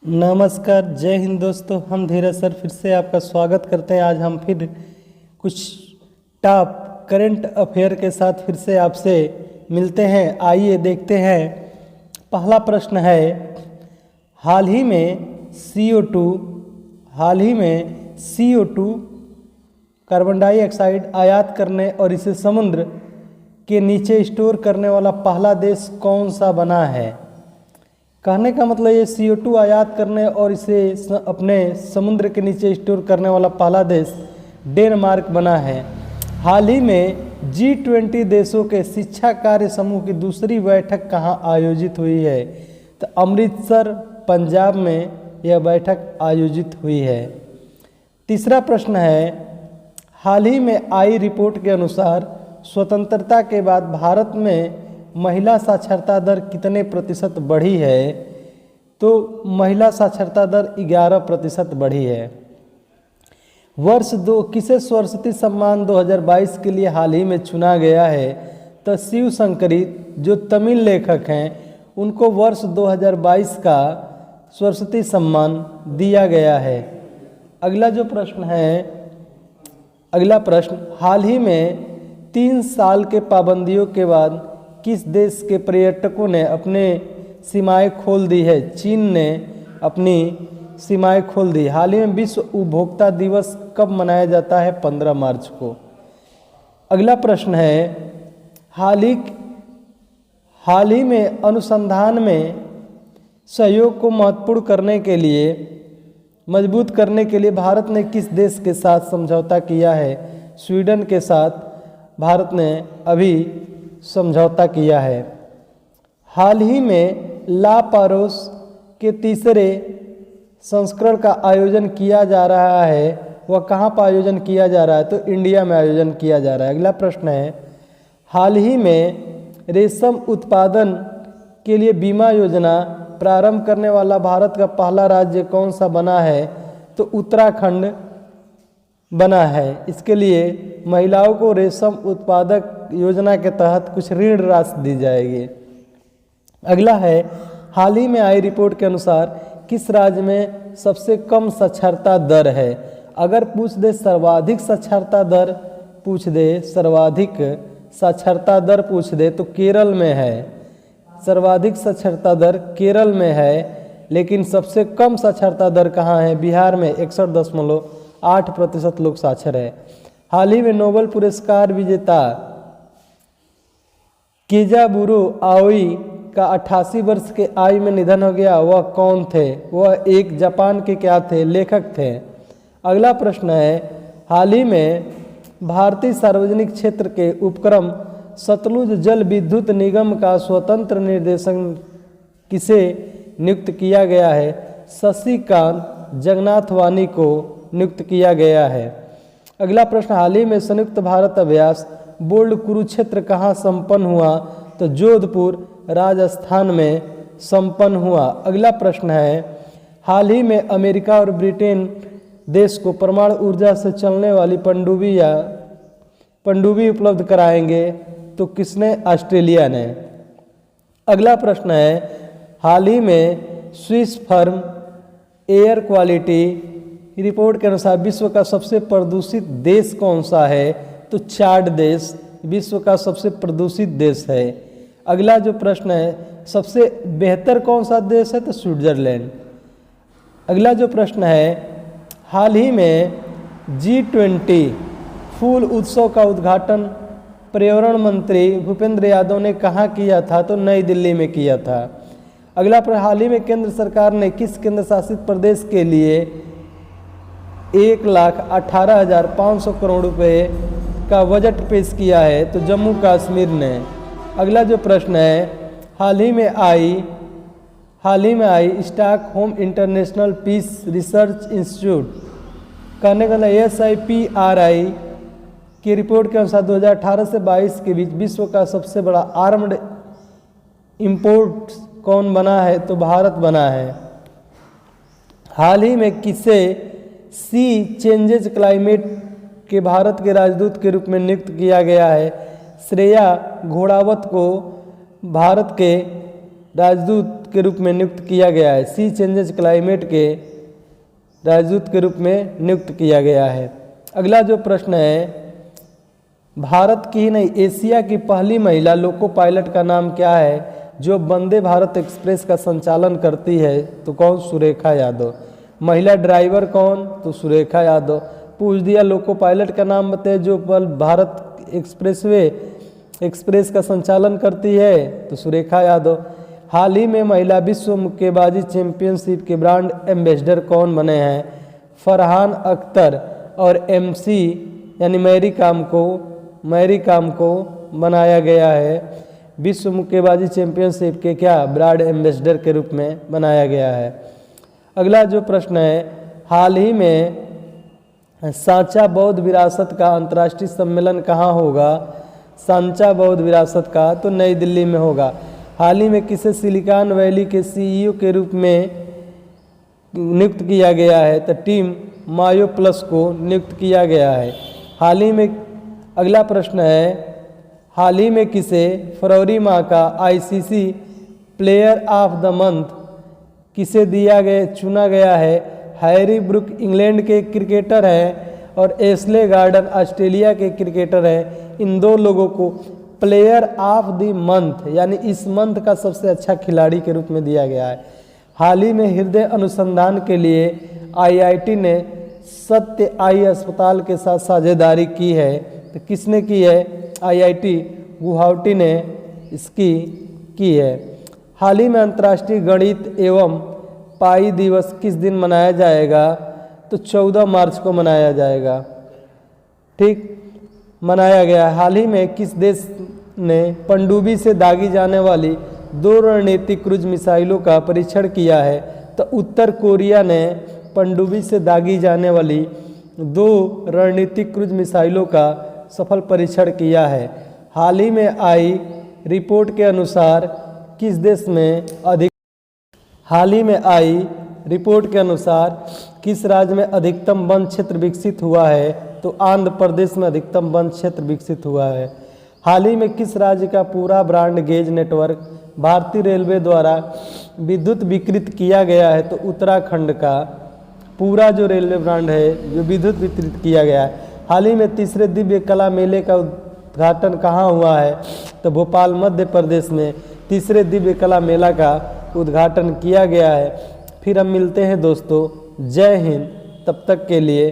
नमस्कार, जय हिंद दोस्तों। हम धीरज सर फिर से आपका स्वागत करते हैं। आज हम फिर कुछ टॉप करंट अफेयर के साथ फिर से आपसे मिलते हैं। आइए देखते हैं। पहला प्रश्न है, हाल ही में CO2 कार्बन डाइऑक्साइड आयात करने और इसे समुद्र के नीचे स्टोर करने वाला पहला देश कौन सा बना है। कहने का मतलब ये CO2 आयात करने और इसे अपने समुद्र के नीचे स्टोर करने वाला पहला देश डेनमार्क बना है। हाल ही में G20 देशों के शिक्षा कार्य समूह की दूसरी बैठक कहाँ आयोजित हुई है। तो अमृतसर, पंजाब में यह बैठक आयोजित हुई है। तीसरा प्रश्न है, हाल ही में आई रिपोर्ट के अनुसार स्वतंत्रता के बाद भारत में महिला साक्षरता दर कितने प्रतिशत बढ़ी है। तो महिला साक्षरता दर 11% बढ़ी है। किसे सरस्वती सम्मान 2022 के लिए हाल ही में चुना गया है। तो शिव शंकरी जो तमिल लेखक हैं उनको वर्ष 2022 का सरस्वती सम्मान दिया गया है। अगला प्रश्न, हाल ही में 3 साल के पाबंदियों के बाद किस देश के पर्यटकों ने अपने सीमाएं खोल दी है। चीन ने अपनी सीमाएं खोल दी। हाल ही में विश्व उपभोक्ता दिवस कब मनाया जाता है। 15 मार्च को। अगला प्रश्न है, हाल ही में अनुसंधान में सहयोग को मजबूत करने के लिए भारत ने किस देश के साथ समझौता किया है। स्वीडन के साथ भारत ने अभी समझौता किया है। हाल ही में ला पारोस के तीसरे संस्करण का आयोजन किया जा रहा है। वह कहाँ पर आयोजन किया जा रहा है। तो इंडिया में आयोजन किया जा रहा है। अगला प्रश्न है, हाल ही में रेशम उत्पादन के लिए बीमा योजना प्रारंभ करने वाला भारत का पहला राज्य कौन सा बना है। तो उत्तराखंड बना है। इसके लिए महिलाओं को रेशम उत्पादक योजना के तहत कुछ ऋण राशि दी जाएगी। अगला है, हाल ही में आई रिपोर्ट के अनुसार किस राज्य में सबसे कम साक्षरता दर है। अगर पूछ दे सर्वाधिक साक्षरता दर पूछ दे तो केरल में है। सर्वाधिक साक्षरता दर केरल में है, लेकिन सबसे कम साक्षरता दर कहाँ है। बिहार में 61.8% लोग साक्षर है। हाल ही में नोबेल पुरस्कार विजेता केजाबुरो आओई का 88 वर्ष के आयु में निधन हो गया। वह कौन थे। वह एक जापान के लेखक थे। अगला प्रश्न है, हाल ही में भारतीय सार्वजनिक क्षेत्र के उपक्रम सतलुज जल विद्युत निगम का स्वतंत्र निर्देशन किसे नियुक्त किया गया है। शशिकांत जगन्नाथवानी को नियुक्त किया गया है। अगला प्रश्न, हाल ही में संयुक्त भारत अभ्यास बोल्ड कुरुक्षेत्र कहाँ संपन्न हुआ। तो जोधपुर राजस्थान में संपन्न हुआ। अगला प्रश्न है, हाल ही में अमेरिका और ब्रिटेन देश को परमाणु ऊर्जा से चलने वाली पनडुब्बी उपलब्ध कराएंगे। तो किसने। ऑस्ट्रेलिया ने। अगला प्रश्न है, हाल ही में Swiss firm air quality report के अनुसार विश्व का सबसे प्रदूषित देश कौन सा है। तो चाड देश विश्व का सबसे प्रदूषित देश है। अगला जो प्रश्न है, सबसे बेहतर कौन सा देश है। तो स्विट्जरलैंड। अगला जो प्रश्न है, हाल ही में G20 फूल उत्सव का उद्घाटन पर्यावरण मंत्री भूपेंद्र यादव ने कहाँ किया था। तो नई दिल्ली में किया था। अगला प्रश्न, हाल ही में केंद्र सरकार ने किस केंद्र शासित प्रदेश के लिए 1,18,500 करोड़ रुपए का बजट पेश किया है। तो जम्मू कश्मीर ने। अगला जो प्रश्न है, हाल ही में आई Stockholm International Peace Research Institute कहने का SIPRI की रिपोर्ट के अनुसार 2018 से 22 के बीच विश्व का सबसे बड़ा आर्म्ड इंपोर्ट कौन बना है। तो भारत बना है। हाल ही में किसे सी चेंजेज क्लाइमेट के भारत के राजदूत के रूप में नियुक्त किया गया है। श्रेया घोड़ावत को भारत के राजदूत के रूप में नियुक्त किया गया है? सी चेंजेस क्लाइमेट के राजदूत के रूप में नियुक्त किया गया है। अगला जो प्रश्न है, भारत की ही नहीं एशिया की पहली महिला लोको पायलट का नाम क्या है जो वंदे भारत एक्सप्रेस का संचालन करती है? तो कौन? सुरेखा यादव। महिला ड्राइवर कौन? तो सुरेखा यादव। पूछ दिया लोको पायलट का नाम बताए जो भारत एक्सप्रेस का संचालन करती है? तो सुरेखा यादव। हाल ही में महिला विश्व मुक्केबाजी चैंपियनशिप के ब्रांड एम्बेसडर कौन बने हैं? फरहान अख्तर और MC यानी मैरी कॉम को बनाया गया है विश्व मुक्केबाजी चैंपियनशिप के क्या ब्रांड एम्बेसडर के रूप में बनाया गया है। अगला जो प्रश्न है, हाल ही में सांचा बौद्ध विरासत का अंतर्राष्ट्रीय सम्मेलन कहाँ होगा? सांचा बौद्ध विरासत का तो नई दिल्ली में होगा। हाल ही में किसे सिलिकॉन वैली के CEO के रूप में नियुक्त किया गया है? तो टीम मायो प्लस को नियुक्त किया गया है। हाल ही में अगला प्रश्न है, हाल ही में किसे फरवरी माह का ICC player of the month किसे चुना गया है? हैरी ब्रूक इंग्लैंड के क्रिकेटर हैं और एशले गार्डन ऑस्ट्रेलिया के क्रिकेटर हैं। इन दो लोगों को प्लेयर ऑफ द मंथ यानी इस मंथ का सबसे अच्छा खिलाड़ी के रूप में दिया गया है। हाल ही में हृदय अनुसंधान के लिए IIT ने सत्य आई अस्पताल के साथ साझेदारी की है। तो किसने की है? IIT गुवाहाटी ने इसकी की है। हाल ही में अंतर्राष्ट्रीय गणित एवं पाई दिवस किस दिन मनाया जाएगा? तो 14 मार्च को मनाया जाएगा। ठीक, मनाया गया। हाल ही में किस देश ने पनडुब्बी से दागी जाने वाली 2 रणनीतिक क्रूज मिसाइलों का परीक्षण किया है? तो उत्तर कोरिया ने पनडुब्बी से दागी जाने वाली 2 रणनीतिक क्रूज मिसाइलों का सफल परीक्षण किया है। हाल ही में आई रिपोर्ट के अनुसार किस देश में किस राज्य में अधिकतम वन क्षेत्र विकसित हुआ है? तो आंध्र प्रदेश में अधिकतम वन क्षेत्र विकसित हुआ है। हाल ही में किस राज्य का पूरा ब्रॉड गेज नेटवर्क भारतीय रेलवे द्वारा विद्युत विकृत किया गया है? तो उत्तराखंड का पूरा जो रेलवे ब्रांड है जो विद्युत वितरित किया गया है। हाल ही में तीसरे दिव्य कला मेले का उद्घाटन कहाँ हुआ है? तो भोपाल मध्य प्रदेश में तीसरे दिव्य कला मेला का उद्घाटन किया गया है। फिर हम मिलते हैं दोस्तों। जय हिंद, तब तक के लिए